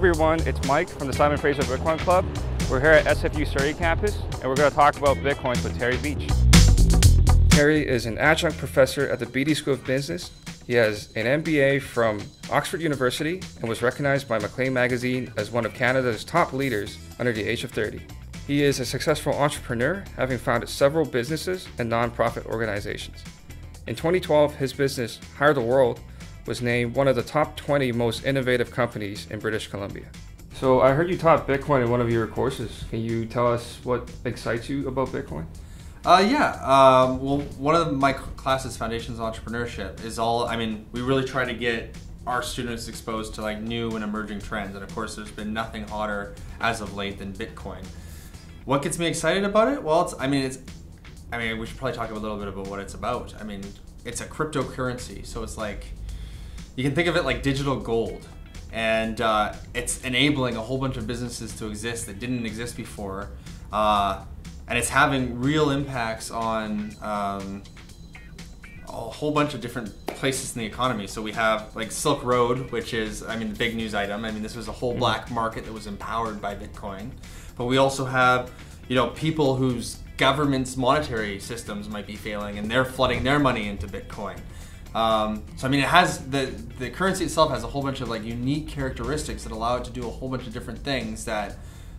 everyone, it's Mike from the Simon Fraser Bitcoin Club. We're here at SFU Surrey campus and we're going to talk about Bitcoins with Terry Beech. Terry is an adjunct professor at the Beedie School of Business. He has an MBA from Oxford University and was recognized by Maclean Magazine as one of Canada's top leaders under the age of 30. He is a successful entrepreneur, having founded several businesses and nonprofit organizations. In 2012, his business, Hire the World, was named one of the top 20 most innovative companies in British Columbia. So I heard you taught Bitcoin in one of your courses. Can you tell us what excites you about Bitcoin? Well, one of my classes, Foundations of Entrepreneurship, is we really try to get our students exposed to like new and emerging trends. And of course, there's been nothing hotter as of late than Bitcoin. What gets me excited about it? Well, we should probably talk a little bit about what it's about. I mean, it's a cryptocurrency. So it's like, you can think of it like digital gold. And it's enabling a whole bunch of businesses to exist that didn't exist before. And it's having real impacts on a whole bunch of different places in the economy. So we have like Silk Road, which is, the big news item. This was a whole black market that was empowered by Bitcoin. But we also have, people whose government's monetary systems might be failing and they're flooding their money into Bitcoin. It has, the currency itself has a whole bunch of like unique characteristics that allow it to do a whole bunch of different things that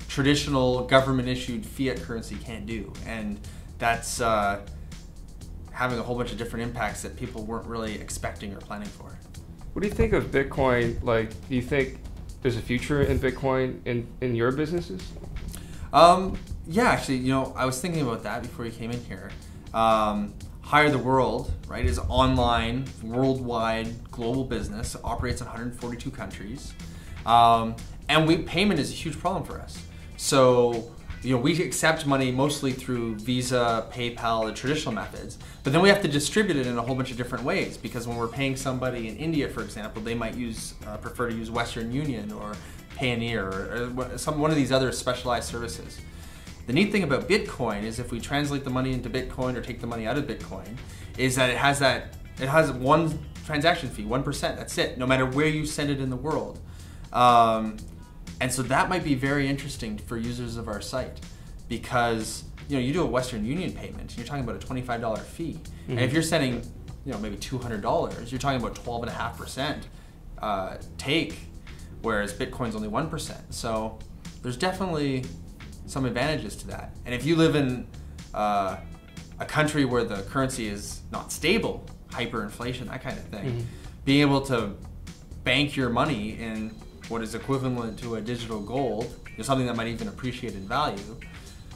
traditional government-issued fiat currency can't do, and that's having a whole bunch of different impacts that people weren't really expecting or planning for. What do you think of Bitcoin? Like, do you think there's a future in Bitcoin in your businesses? Yeah, actually, I was thinking about that before you came in here. Hire the World, right, is online, worldwide, global business, operates in 142 countries, and payment is a huge problem for us. So, we accept money mostly through Visa, PayPal, the traditional methods, but then we have to distribute it in a whole bunch of different ways, because when we're paying somebody in India, for example, they might prefer to use Western Union or Payoneer or one of these other specialized services. The neat thing about Bitcoin is if we translate the money into Bitcoin or take the money out of Bitcoin, is that it has one transaction fee, 1%, that's it, no matter where you send it in the world. And so that might be very interesting for users of our site, because you do a Western Union payment, you're talking about a $25 fee. Mm-hmm. And if you're sending maybe $200, you're talking about 12.5% take, whereas Bitcoin's only 1%. So there's definitely some advantages to that. And if you live in a country where the currency is not stable, hyperinflation, that kind of thing, mm-hmm. being able to bank your money in what is equivalent to a digital gold, something that might even appreciate in value,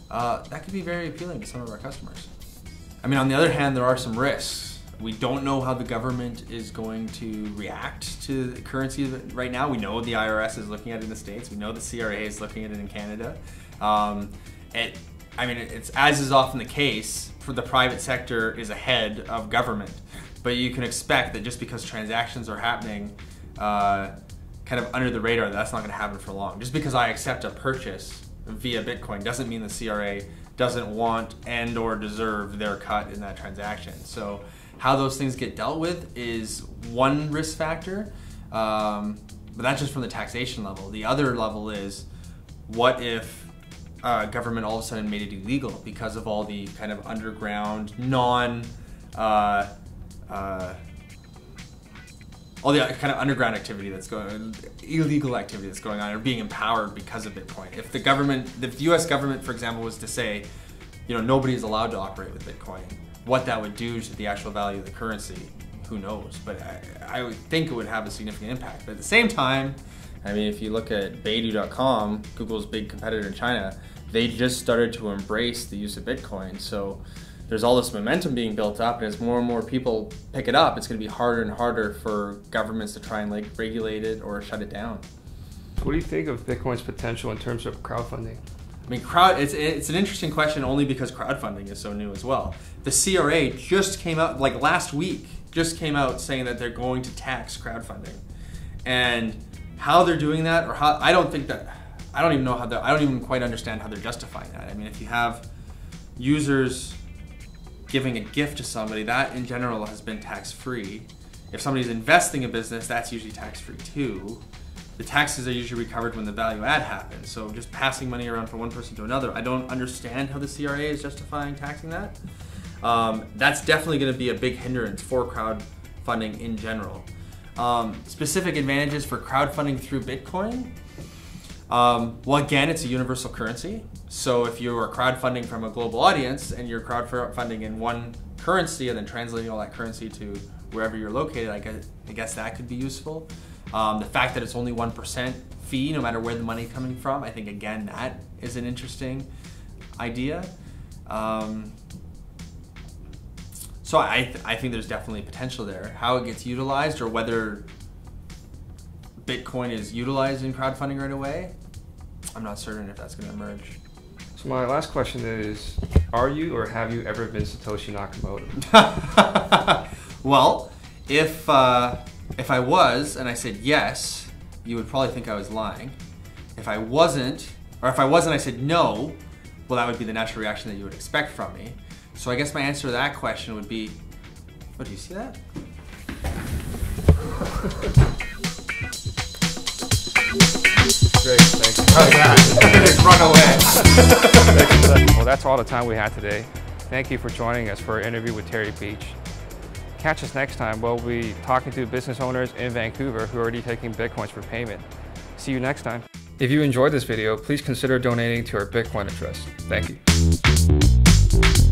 that could be very appealing to some of our customers. On the other hand, there are some risks. We don't know how the government is going to react to the currency right now. We know the IRS is looking at it in the States. We know the CRA is looking at it in Canada. It's as is often the case, for the private sector is ahead of government. But you can expect that just because transactions are happening kind of under the radar, that's not going to happen for long. Just because I accept a purchase via Bitcoin doesn't mean the CRA doesn't want and or deserve their cut in that transaction. So how those things get dealt with is one risk factor, but that's just from the taxation level. The other level is, what if government all of a sudden made it illegal because of all the kind of underground, all the kind of underground activity that's going on, illegal activity that's going on, or being empowered because of Bitcoin. If the US government, for example, was to say, nobody is allowed to operate with Bitcoin, what that would do to the actual value of the currency, who knows? But I would think it would have a significant impact. But at the same time, if you look at Baidu.com, Google's big competitor in China, they just started to embrace the use of Bitcoin. So there's all this momentum being built up, and as more and more people pick it up, it's going to be harder and harder for governments to try and regulate it or shut it down. What do you think of Bitcoin's potential in terms of crowdfunding? It's an interesting question, only because crowdfunding is so new as well. The CRA just came out, last week, saying that they're going to tax crowdfunding. And how they're doing that, or how, I don't even quite understand how they're justifying that. If you have users giving a gift to somebody, that in general has been tax-free. If somebody's investing in a business, that's usually tax-free too. the taxes are usually recovered when the value add happens. So just passing money around from one person to another, I don't understand how the CRA is justifying taxing that. That's definitely going to be a big hindrance for crowdfunding in general. Specific advantages for crowdfunding through Bitcoin. Well, again, it's a universal currency. So if you are crowdfunding from a global audience and you're crowdfunding in one currency and then translating all that currency to wherever you're located, I guess that could be useful. The fact that it's only 1% fee, no matter where the money coming from, I think again that is an interesting idea. So I think there's definitely potential there. How it gets utilized or whether Bitcoin is utilized in crowdfunding right away, I'm not certain if that's going to emerge. So my last question is, are you or have you ever been Satoshi Nakamoto? Well, if I was and I said yes, you would probably think I was lying. If I wasn't, or if I was and I said no, well, that would be the natural reaction that you would expect from me. So I guess my answer to that question would be, oh, do you see that? Great, thanks. How's that? Run away. Well, that's all the time we had today. Thank you for joining us for our interview with Terry Beech. Catch us next time. We'll be talking to business owners in Vancouver who are already taking Bitcoins for payment. See you next time. If you enjoyed this video, please consider donating to our Bitcoin address. Thank you.